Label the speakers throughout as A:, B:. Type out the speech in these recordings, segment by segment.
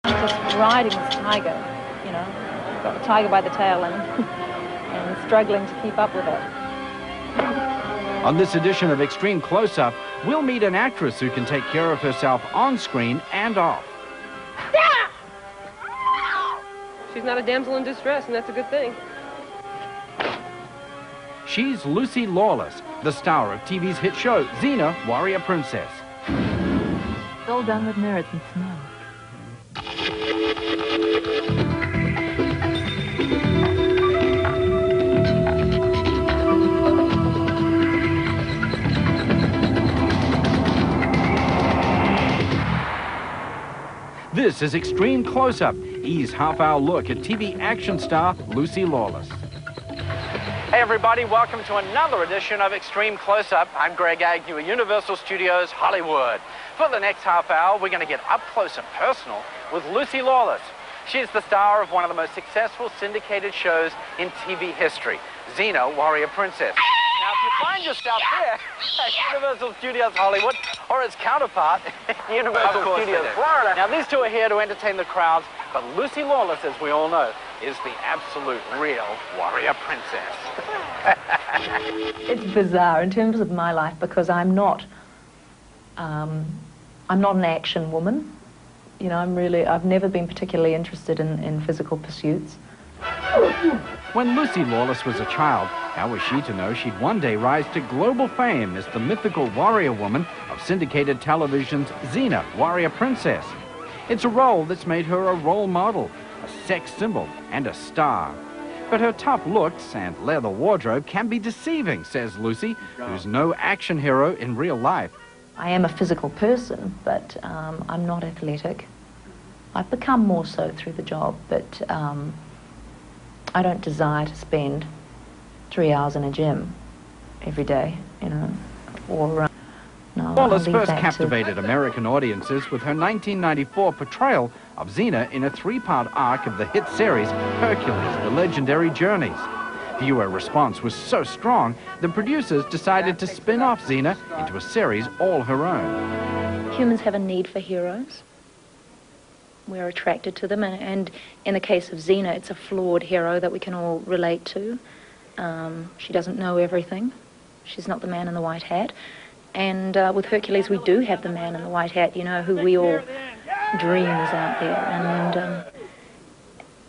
A: Just riding this tiger, you know, got the tiger by the tail and struggling to keep up with it.
B: On this edition of Extreme Close-Up, we'll meet an actress who can take care of herself on screen and off.
C: She's not a damsel in distress, and that's a good thing.
B: She's Lucy Lawless, the star of TV's hit show, Xena, Warrior Princess.
A: All done with mirrors and snow.
B: This is Extreme Close-Up, E's half-hour look at TV action star Lucy Lawless. Hey everybody, welcome to another edition of Extreme Close-Up. I'm Greg Agnew at Universal Studios Hollywood. For the next half hour, we're going to get up close and personal with Lucy Lawless. She's the star of one of the most successful syndicated shows in TV history, Xena, Warrior Princess. Now, if you find yourself there at Universal Studios Hollywood, or its counterpart, Universal Studios Florida. Now, these two are here to entertain the crowds, but Lucy Lawless, as we all know, is the absolute real warrior princess.
A: It's bizarre in terms of my life because I'm not an action woman. You know, I've never been particularly interested in physical pursuits.
B: When Lucy Lawless was a child, how was she to know she'd one day rise to global fame as the mythical warrior woman of syndicated television's Xena, Warrior Princess? It's a role that's made her a role model, a sex symbol, and a star. But her tough looks and leather wardrobe can be deceiving, says Lucy, who's no action hero in real life.
A: I am a physical person, but I'm not athletic. I've become more so through the job, but I don't desire to spend 3 hours in a gym every day, you know, or no.
B: Lawless first captivated American audiences with her 1994 portrayal of Xena in a 3-part arc of the hit series Hercules, The Legendary Journeys. Viewer response was so strong, the producers decided to spin off Xena into a series all her own.
A: Humans have a need for heroes. We're attracted to them, and in the case of Xena, it's a flawed hero that we can all relate to. She doesn't know everything. She's not the man in the white hat. And with Hercules, we do have the man in the white hat, you know, who we all dream is out there.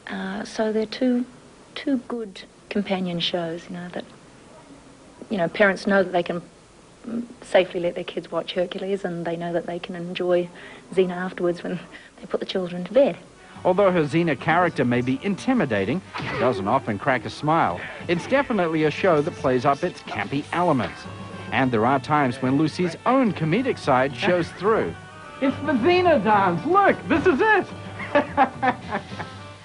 A: And so they're two good companion shows, you know, that, you know, parents know that they can safely let their kids watch Hercules, and they know that they can enjoy Xena afterwards when they put the children to bed.
B: Although her Xena character may be intimidating, it doesn't often crack a smile. It's definitely a show that plays up its campy elements. And there are times when Lucy's own comedic side shows through. It's the Xena dance! Look, this is it!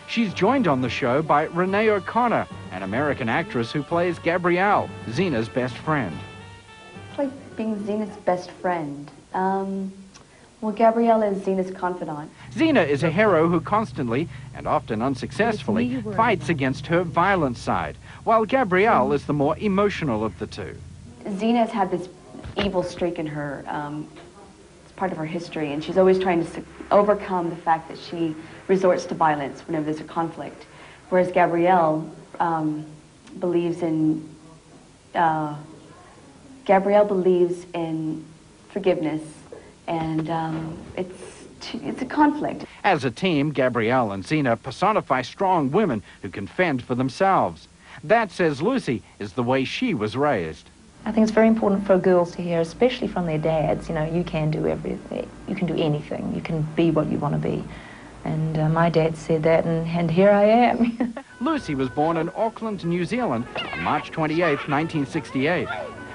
B: She's joined on the show by Renee O'Connor, an American actress who plays Gabrielle, Xena's best friend.
D: It's like being Xena's best friend. Well, Gabrielle is Xena's confidant.
B: Xena is a hero who constantly, and often unsuccessfully, fights against her violent side, while Gabrielle is the more emotional of the two.
D: Xena's had this evil streak in her. It's part of her history, and she's always trying to overcome the fact that she resorts to violence whenever there's a conflict. Whereas Gabrielle believes in forgiveness, and it's a conflict.
B: As a team, Gabrielle and Xena personify strong women who can fend for themselves. That, says Lucy, is the way she was raised.
A: I think it's very important for girls to hear, especially from their dads, you know, you can do everything, you can do anything, you can be what you want to be. And my dad said that, and here I am.
B: Lucy was born in Auckland, New Zealand on March 28, 1968.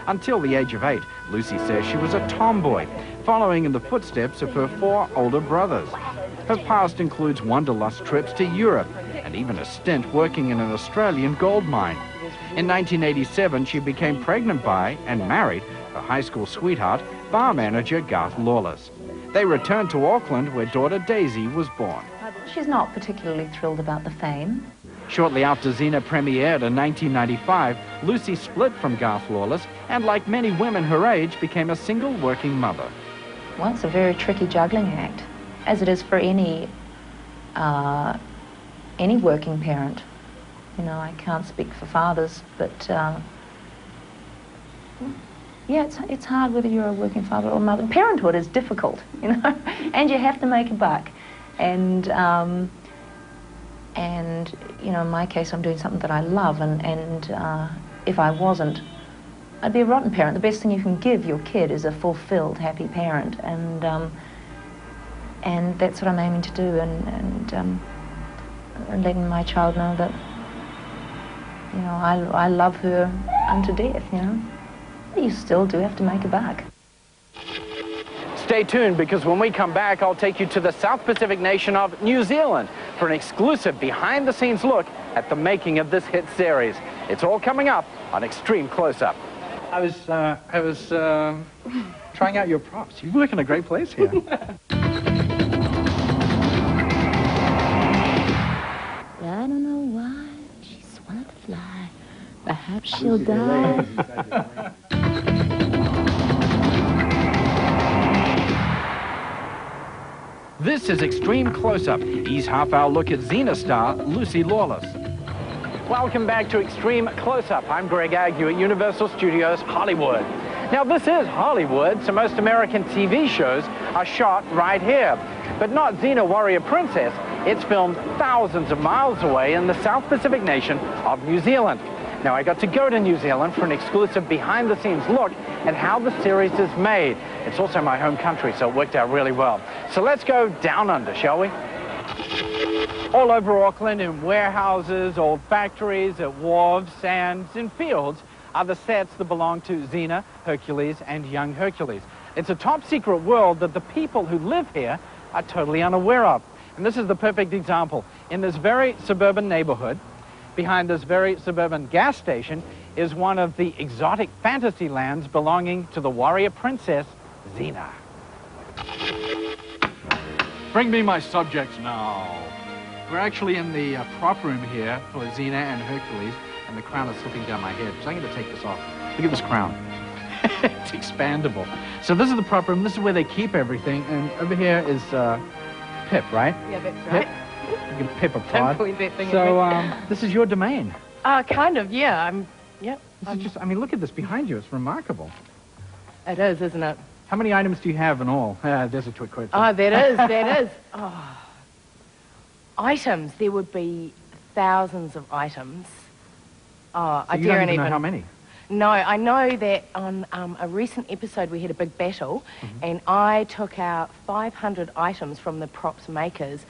B: Until the age of 8, Lucy says she was a tomboy, following in the footsteps of her 4 older brothers. Her past includes wanderlust trips to Europe, and even a stint working in an Australian gold mine. In 1987, she became pregnant by and married her high school sweetheart, bar manager Garth Lawless. They returned to Auckland, where daughter Daisy was born.
A: She's not particularly thrilled about the fame.
B: Shortly after Xena premiered in 1995, Lucy split from Garth Lawless and, like many women her age, became a single working mother.
A: Well, it's a very tricky juggling act, as it is for any any working parent. You know, I can't speak for fathers, but yeah, it's hard whether you're a working father or mother. Parenthood is difficult, you know, and you have to make a buck. And you know, in my case, I'm doing something that I love, and if I wasn't, I'd be a rotten parent. The best thing you can give your kid is a fulfilled, happy parent, and that's what I'm aiming to do, and letting my child know that, you know, I love her unto death, you know. You still do have to make a buck.
B: Stay tuned, because when we come back, I'll take you to the South Pacific nation of New Zealand for an exclusive behind-the-scenes look at the making of this hit series. It's all coming up on Extreme Close-Up. I was trying out your props. You work in a great place here.
A: I don't know why she's wanted to fly. Perhaps she'll die.
B: This is Extreme Close-Up, E's half-hour look at Xena star Lucy Lawless. Welcome back to Extreme Close-Up. I'm Greg Agnew at Universal Studios Hollywood. Now, this is Hollywood, so most American TV shows are shot right here. But not Xena Warrior Princess. It's filmed thousands of miles away in the South Pacific nation of New Zealand. Now, I got to go to New Zealand for an exclusive behind-the-scenes look at how the series is made. It's also my home country, so it worked out really well. So let's go down under, shall we? All over Auckland, in warehouses, old factories, at wharves, sands, in fields, are the sets that belong to Xena, Hercules, and young Hercules. It's a top-secret world that the people who live here are totally unaware of. And this is the perfect example. In this very suburban neighborhood, behind this very suburban gas station, is one of the exotic fantasy lands belonging to the warrior princess, Xena. Bring me my subjects now. We're actually in the prop room here for Xena and Hercules, and the crown is slipping down my head, so I'm going to take this off. Look at this crown. It's expandable. So this is the prop room. This is where they keep everything, and over here is Pip, right?
C: Yeah, that's right.
B: You can Pip apart.
C: Don't point that thing
B: So
C: at me.
B: this is your domain.
C: Kind of, yeah. Yep.
B: This is just, I mean, look at this behind you. It's remarkable.
C: It is, isn't it?
B: How many items do you have in all? There's a trick question.
C: Oh, that is. Oh. Items, there would be thousands of items. Oh,
B: So
C: I
B: you don't
C: daren't
B: even know how many?
C: No, I know that on a recent episode we had a big battle, and I took out 500 items from the props makers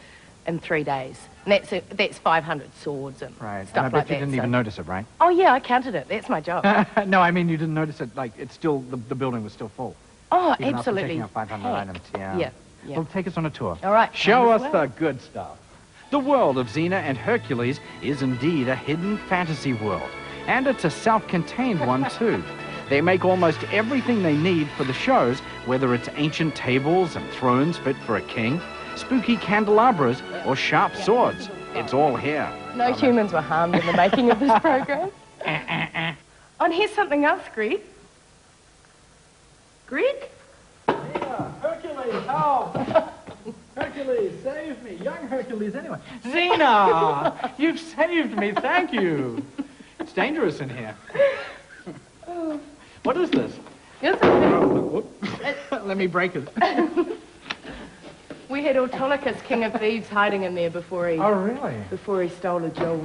C: in 3 days. And that's 500 swords and
B: Right.
C: stuff
B: And I bet
C: like
B: you
C: that.
B: didn't even notice it, right?
C: Oh yeah, I counted it. That's my job.
B: No, I mean you didn't notice it. Like it's still the building was still full.
C: Oh,
B: Even after
C: absolutely.
B: taking out 500
C: packed.
B: items. Yeah.
C: Yeah.
B: Well, take us on a tour.
C: All right.
B: Show us
C: come
B: the
C: this way.
B: good stuff. The world of Xena and Hercules is indeed a hidden fantasy world. And it's a self-contained one, too. They make almost everything they need for the shows, whether it's ancient tables and thrones fit for a king, spooky candelabras, or sharp swords. It's all here.
C: No humans were harmed in the making of this program. Oh, and here's something else, Greg. Greg?
B: Yeah, Hercules, help! Hercules, save me. Young Hercules, anyway. Xena! You've saved me, thank you. It's dangerous in here. What is this? Let me break it.
C: We had Autolycus, King of Thieves, hiding in there before he...
B: Oh, really?
C: Before he stole a jewel.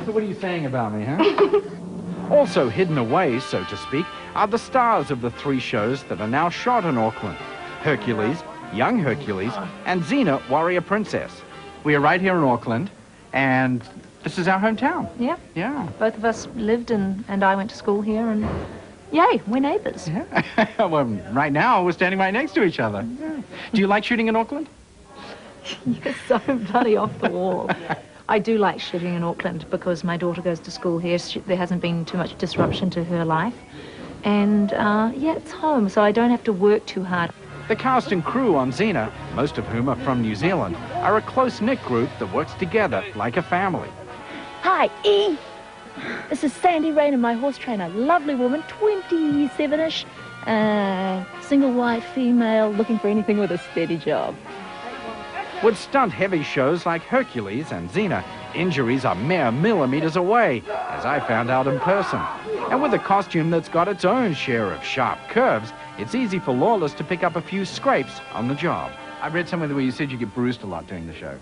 B: So what are you saying about me, huh? Also hidden away, so to speak, are the stars of the 3 shows that are now shot in Auckland. Hercules, Young Hercules, and Xena, Warrior Princess. We are right here in Auckland, and this is our hometown.
A: Yeah.
B: Yeah.
A: Both of us lived and I went to school here, and yay, we're neighbours.
B: Yeah. Well, right now, we're standing right next to each other. Yeah. Do you like shooting in Auckland?
A: You're so bloody off the wall. I do like shooting in Auckland because my daughter goes to school here. There hasn't been too much disruption to her life. And, yeah, it's home, so I don't have to work too hard.
B: The cast and crew on Xena, most of whom are from New Zealand, are a close-knit group that works together like a family.
A: Hi, E. This is Sandy Rain and my horse trainer. Lovely woman, 27-ish, single white female, looking for anything with a steady job.
B: With stunt-heavy shows like Hercules and Xena, injuries are mere millimeters away, as I found out in person. And with a costume that's got its own share of sharp curves, it's easy for Lawless to pick up a few scrapes on the job. I read somewhere where you said you get bruised a lot doing the show.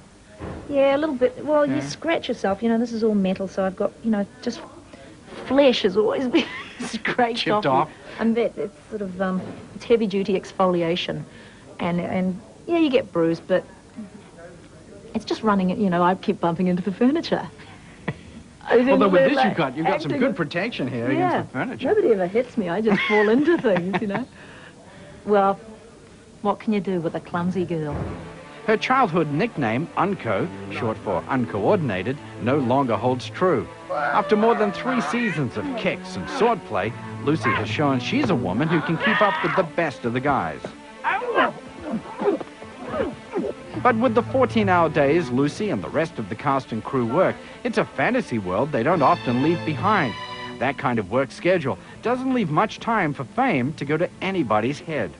A: Yeah, a little bit. Well, you scratch yourself. You know, this is all metal, so I've got, you know, just flesh has always been scraped
B: Chipped off.
A: And it's sort of, it's heavy-duty exfoliation. And yeah, you get bruised, but it's just running it, you know, I keep bumping into the furniture.
B: Although with this, you've got some good protection here against the furniture.
A: Nobody ever hits me. I just fall into things, you know. Well, what can you do with a clumsy girl?
B: Her childhood nickname, Unco, short for uncoordinated, no longer holds true. After more than 3 seasons of kicks and swordplay, Lucy has shown she's a woman who can keep up with the best of the guys. But with the 14-hour days Lucy and the rest of the cast and crew work, it's a fantasy world they don't often leave behind. That kind of work schedule doesn't leave much time for fame to go to anybody's head.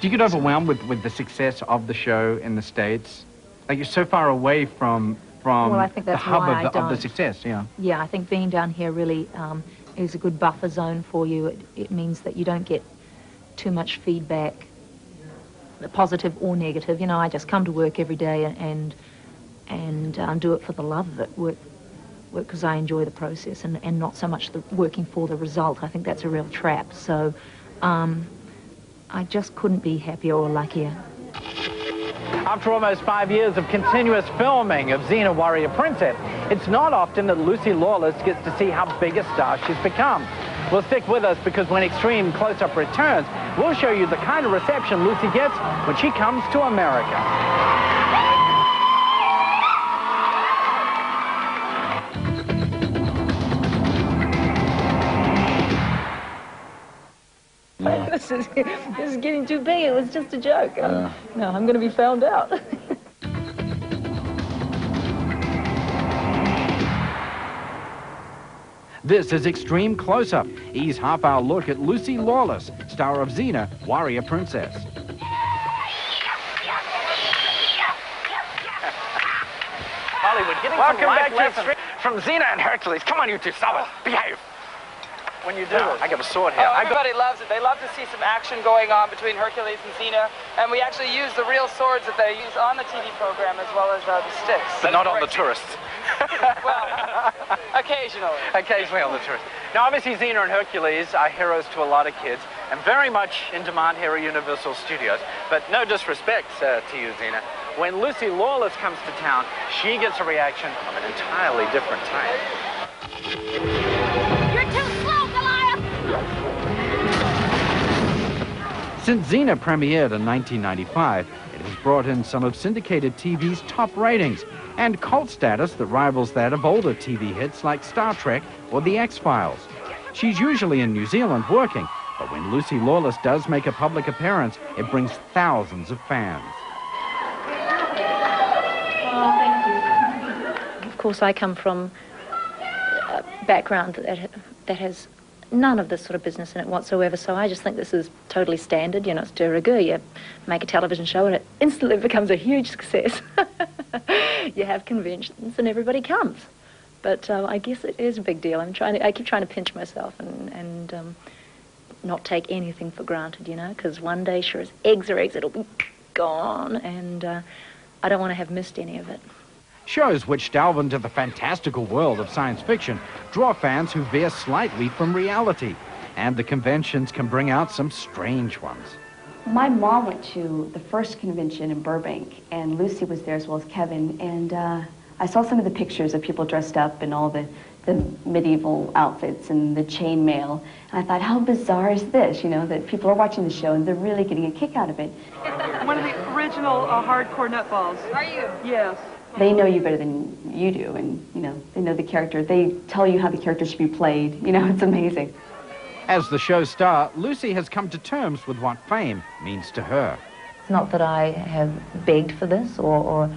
B: Do you get overwhelmed with the success of the show in the States? Like, you're so far away from
A: well, I think that's
B: the hub
A: why
B: of the success, yeah.
A: Yeah, I think being down here really is a good buffer zone for you. It means that you don't get too much feedback, positive or negative. You know, I just come to work every day and do it for the love of it, work because I enjoy the process and not so much the working for the result. I think that's a real trap. So I just couldn't be happier or luckier.
B: After almost 5 years of continuous filming of Xena Warrior Princess, it's not often that Lucy Lawless gets to see how big a star she's become. Well, stick with us, because when Extreme Close-Up returns, we'll show you the kind of reception Lucy gets when she comes to America.
A: This is getting too big. It was just a joke. No, I'm going to be found out.
B: This is Extreme Close-Up, E's half-hour look at Lucy Lawless, star of Xena, Warrior Princess. Hollywood, getting
E: Welcome
B: some life
E: back to
B: lessons from Xena and Hercules. Come on, you two, stop it. Behave. When you do this. I got a sword here.
E: Everybody loves it. They love to see some action going on between Hercules and Xena, and we actually use the real swords that they use on the TV program as well as the sticks.
B: But not on the tourists.
E: Well, occasionally.
B: Occasionally on the tourists. Now, obviously, Xena and Hercules are heroes to a lot of kids, and very much in demand here at Universal Studios. But no disrespect to you, Xena. When Lucy Lawless comes to town, she gets a reaction of an entirely different type. Since Xena premiered in 1995, it has brought in some of syndicated TV's top ratings and cult status that rivals that of older TV hits like Star Trek or The X-Files. She's usually in New Zealand working, but when Lucy Lawless does make a public appearance, it brings thousands of fans.
A: Oh, thank you. Of course, I come from a background that has none of this sort of business in it whatsoever, so I just think this is totally standard. You know, it's de rigueur. You make a television show and it instantly becomes a huge success. You have conventions and everybody comes. But I guess it is a big deal. I keep trying to pinch myself and not take anything for granted, you know, because one day, sure as eggs are eggs, it'll be gone, and I don't want to have missed any of it.
B: Shows which delve into the fantastical world of science fiction draw fans who veer slightly from reality, and the conventions can bring out some strange ones.
D: My mom went to the first convention in Burbank, and Lucy was there as well as Kevin, and I saw some of the pictures of people dressed up in all the medieval outfits and the chainmail, and I thought, how bizarre is this, you know, that people are watching the show and they're really getting a kick out of it.
F: One of the original hardcore nutballs. Are you? Yes.
D: They know you better than you do, and, you know, they know the character. They tell you how the character should be played. You know, it's amazing.
B: As the show's star, Lucy has come to terms with what fame means to her.
A: It's not that I have begged for this or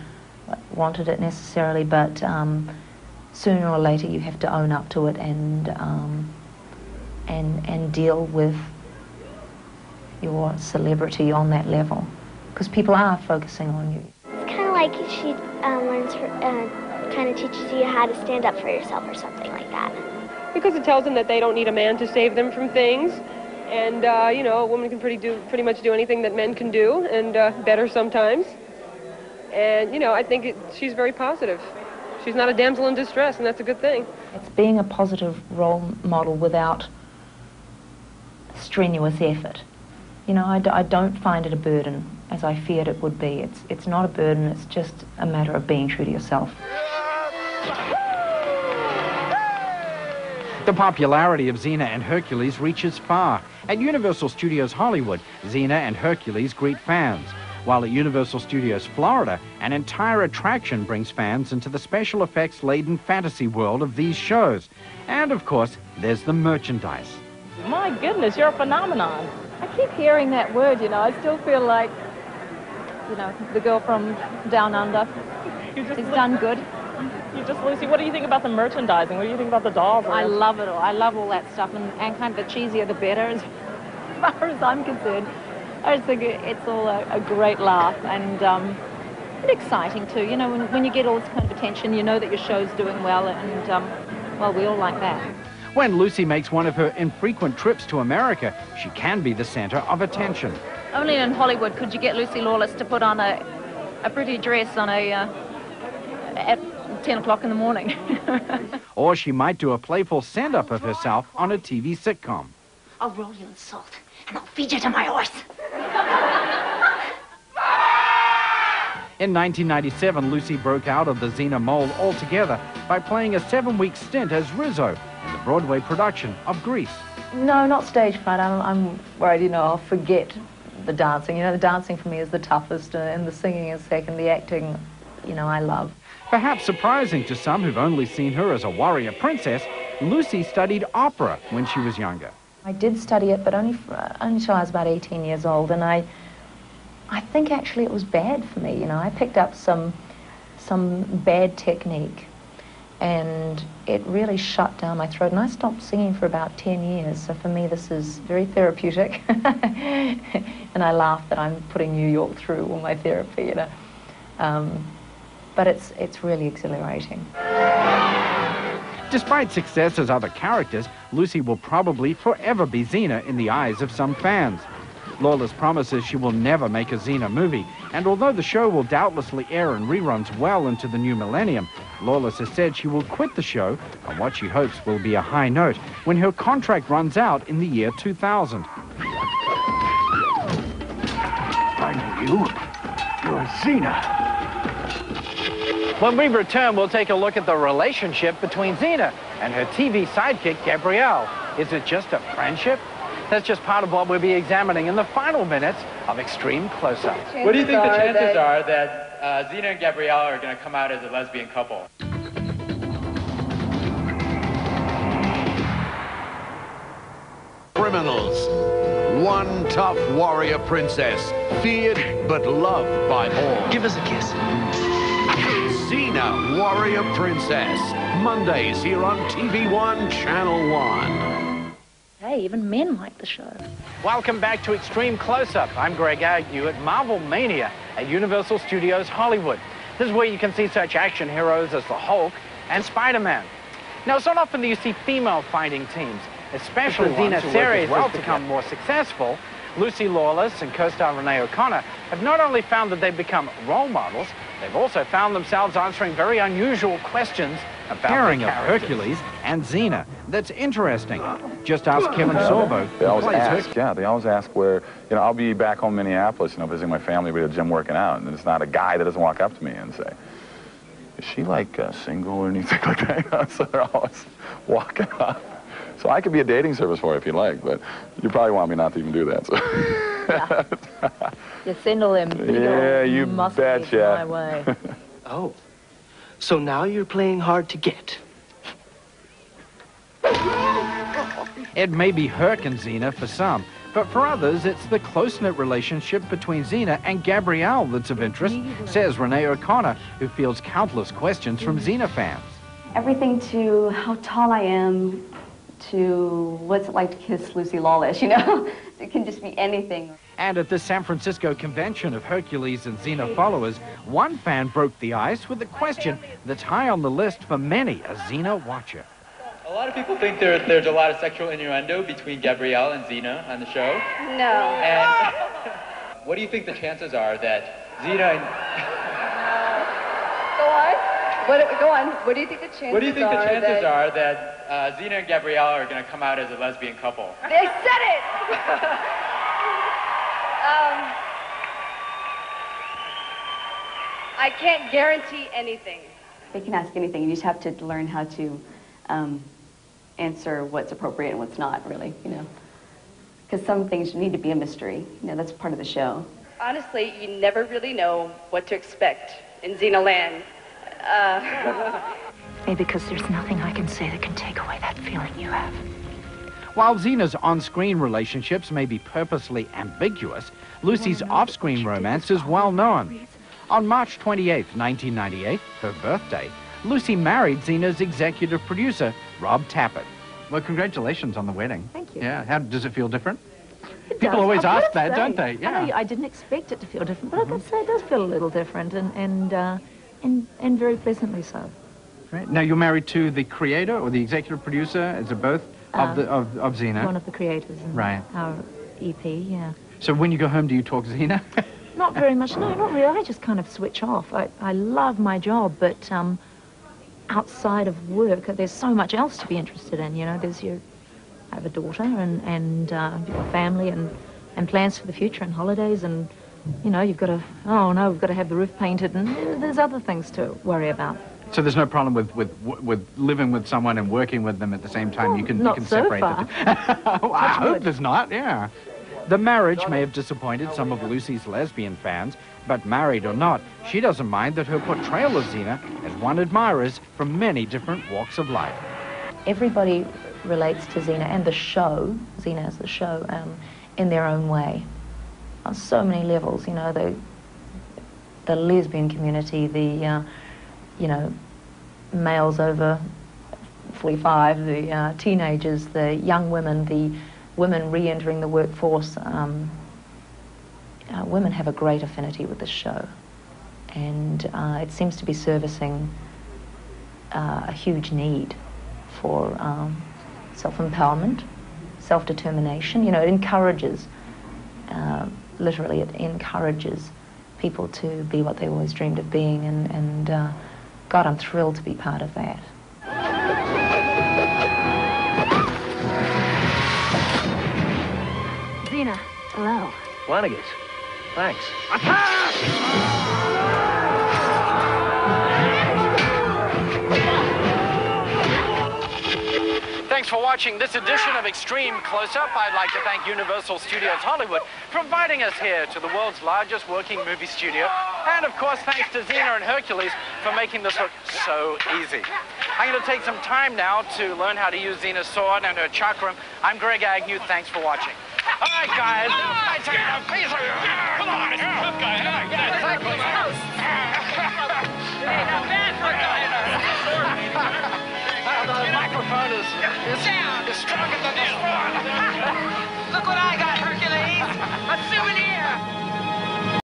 A: wanted it necessarily, but sooner or later you have to own up to it and deal with your celebrity on that level, because people are focusing on you.
G: It's kind of like she learns, kind of teaches you how to stand up for yourself or something like that.
F: Because it tells them that they don't need a man to save them from things. And, you know, a woman can pretty much do anything that men can do, and better sometimes. And, you know, I think she's very positive. She's not a damsel in distress, and that's a good thing.
A: It's being a positive role model without strenuous effort. You know, I don't find it a burden, as I feared it would be. It's not a burden, it's just a matter of being true to yourself.
B: The popularity of Xena and Hercules reaches far. At Universal Studios Hollywood, Xena and Hercules greet fans, while at Universal Studios Florida, an entire attraction brings fans into the special effects-laden fantasy world of these shows. And, of course, there's the merchandise.
H: My goodness, you're a phenomenon. I keep hearing that word, you know. I still feel like, you know, the girl from Down Under. It's done good.
I: Lucy, what do you think about the merchandising? What do you think about the dolls?
H: I love it all. I love all that stuff, and kind of the cheesier the better, as far as I'm concerned. I just think it's all a great laugh, and exciting too. You know, when you get all this kind of attention, you know that your show's doing well, and well, we all like that.
B: When Lucy makes one of her infrequent trips to America, she can be the center of attention.
H: Only in Hollywood could you get Lucy Lawless to put on a pretty dress on at 10 o'clock in the morning.
B: Or she might do a playful send-up of herself on a TV sitcom.
G: I'll roll you in salt, and I'll feed you to my horse.
B: In 1997, Lucy broke out of the Xena mold altogether by playing a 7-week stint as Rizzo in the Broadway production of Grease.
A: No, not stage fright. I'm worried, you know, I'll forget the dancing. You know, the dancing for me is the toughest, and the singing is second. The acting, you know, I love.
B: Perhaps surprising to some who've only seen her as a warrior princess, Lucy studied opera when she was younger.
A: I did study it, but only till I was about 18 years old, and I think actually it was bad for me. You know, I picked up some bad technique, and it really shut down my throat, and I stopped singing for about 10 years. So for me, this is very therapeutic, and I laugh that I'm putting New York through all my therapy, you know. But it's really exhilarating.
B: Despite success as other characters, Lucy will probably forever be Xena in the eyes of some fans. Lawless promises she will never make a Xena movie, and although the show will doubtlessly air in reruns well into the new millennium, Lawless has said she will quit the show on what she hopes will be a high note when her contract runs out in the year 2000.
J: I know you. You're Xena.
B: When we return, we'll take a look at the relationship between Xena and her TV sidekick, Gabrielle. Is it just a friendship? That's just part of what we'll be examining in the final minutes of Extreme Close-Up.
K: What do you think the chances are that Xena and Gabrielle are going to come out as a lesbian couple?
L: Criminals. One tough warrior princess, feared but loved by all.
M: Give us a kiss.
L: Xena, Warrior Princess. Mondays here on TV1, Channel 1.
A: Hey, even men like the show.
B: Welcome back to Extreme Close-Up. I'm Greg Agnew at Marvel Mania at Universal Studios Hollywood. This is where you can see such action heroes as the Hulk and Spider-Man. Now, it's not often that you see female fighting teams, especially Xena series has become more successful. Lucy Lawless and co-star Renee O'Connor have not only found that they've become role models, they've also found themselves answering very unusual questions about pairing of Hercules and Xena. That's interesting. Just ask Kevin Sorbo,
N: They always
B: who plays
N: ask,
B: Hercules.
N: yeah, they always ask where, you know, I'll be back home in Minneapolis, you know, visiting my family, we're at the gym working out, and it's not a guy that doesn't walk up to me and say, is she like single or anything like that? So they're always walking up. So I could be a dating service for you if you like, but you probably want me not to even do that. So.
H: Yeah. You send all them
N: yeah, you betcha.
H: my way.
M: Oh, so now you're playing hard to get.
B: It may be Herc and Xena for some, but for others, it's the close-knit relationship between Xena and Gabrielle that's of interest, says Renee O'Connor, who fields countless questions from Xena fans.
D: Everything to how tall I am, to what's it like to kiss Lucy Lawless, you know? It can just be anything.
B: And at the San Francisco convention of Hercules and Xena followers, one fan broke the ice with a question that's high on the list for many a Xena watcher.
K: A lot of people think there's a lot of sexual innuendo between Gabrielle and Xena on the show.
D: No.
K: And what do you think the chances are that Xena and...
D: Go on. Go on. What do you think the chances are?
K: What do you think the chances are that Xena and Gabrielle are going to come out as a lesbian couple?
D: They said it! I can't guarantee anything. They can ask anything. You just have to learn how to answer what's appropriate and what's not, really, you know. Because some things need to be a mystery. You know, that's part of the show. Honestly, you never really know what to expect in Xena Land.
A: Maybe because there's nothing I can say that can take away that feeling you have.
B: While Xena's on-screen relationships may be purposely ambiguous, Lucy's off-screen romance is well known. On March 28, 1998, her birthday, Lucy married Xena's executive producer, Rob Tappert. Well, congratulations on the wedding.
H: Thank you.
B: Yeah, how does it feel different?
H: It
B: People
H: does.
B: always
H: I've
B: ask
H: got to
B: that,
H: say,
B: don't they?
H: I know I didn't expect it to feel different, but I've got to say it does feel a little different, and very pleasantly so.
B: Right. Now, you're married to the creator or the executive producer? Is it both of Xena?
H: One of the creators in our EP, yeah.
B: So when you go home, do you talk Xena?
H: Not very much. No, not really. I just kind of switch off. I love my job, but outside of work, there's so much else to be interested in. You know, I have a daughter and you've got family and plans for the future and holidays, and you know, you've got to, we've got to have the roof painted, and there's other things to worry about.
B: So there's no problem with living with someone and working with them at the same time.
H: Well,
B: you can
H: so
B: separate
H: far.
B: well, I hope there's not. Yeah. The marriage may have disappointed some of Lucy's lesbian fans, but married or not, she doesn't mind that her portrayal of Xena has won admirers from many different walks of life.
A: Everybody relates to Xena and the show, Xena as the show, in their own way, on so many levels. You know, the lesbian community, the you know, males over 45, the teenagers, the young women, the women re-entering the workforce. Women have a great affinity with this show, and it seems to be servicing a huge need for self-empowerment, self-determination. You know, it encourages, literally it encourages people to be what they always dreamed of being, and God, I'm thrilled to be part of that.
G: Xena, hello.
M: Flanagan's. Thanks.
B: Thanks for watching this edition of Extreme Close-Up. I'd like to thank Universal Studios Hollywood for inviting us here to the world's largest working movie studio. And of course, thanks to Xena and Hercules for making this look so easy. I'm going to take some time now to learn how to use Xena's sword and her chakram. I'm Greg Agnew. Thanks for watching. All right, guys. Come on, tough guy. Yeah, exactly.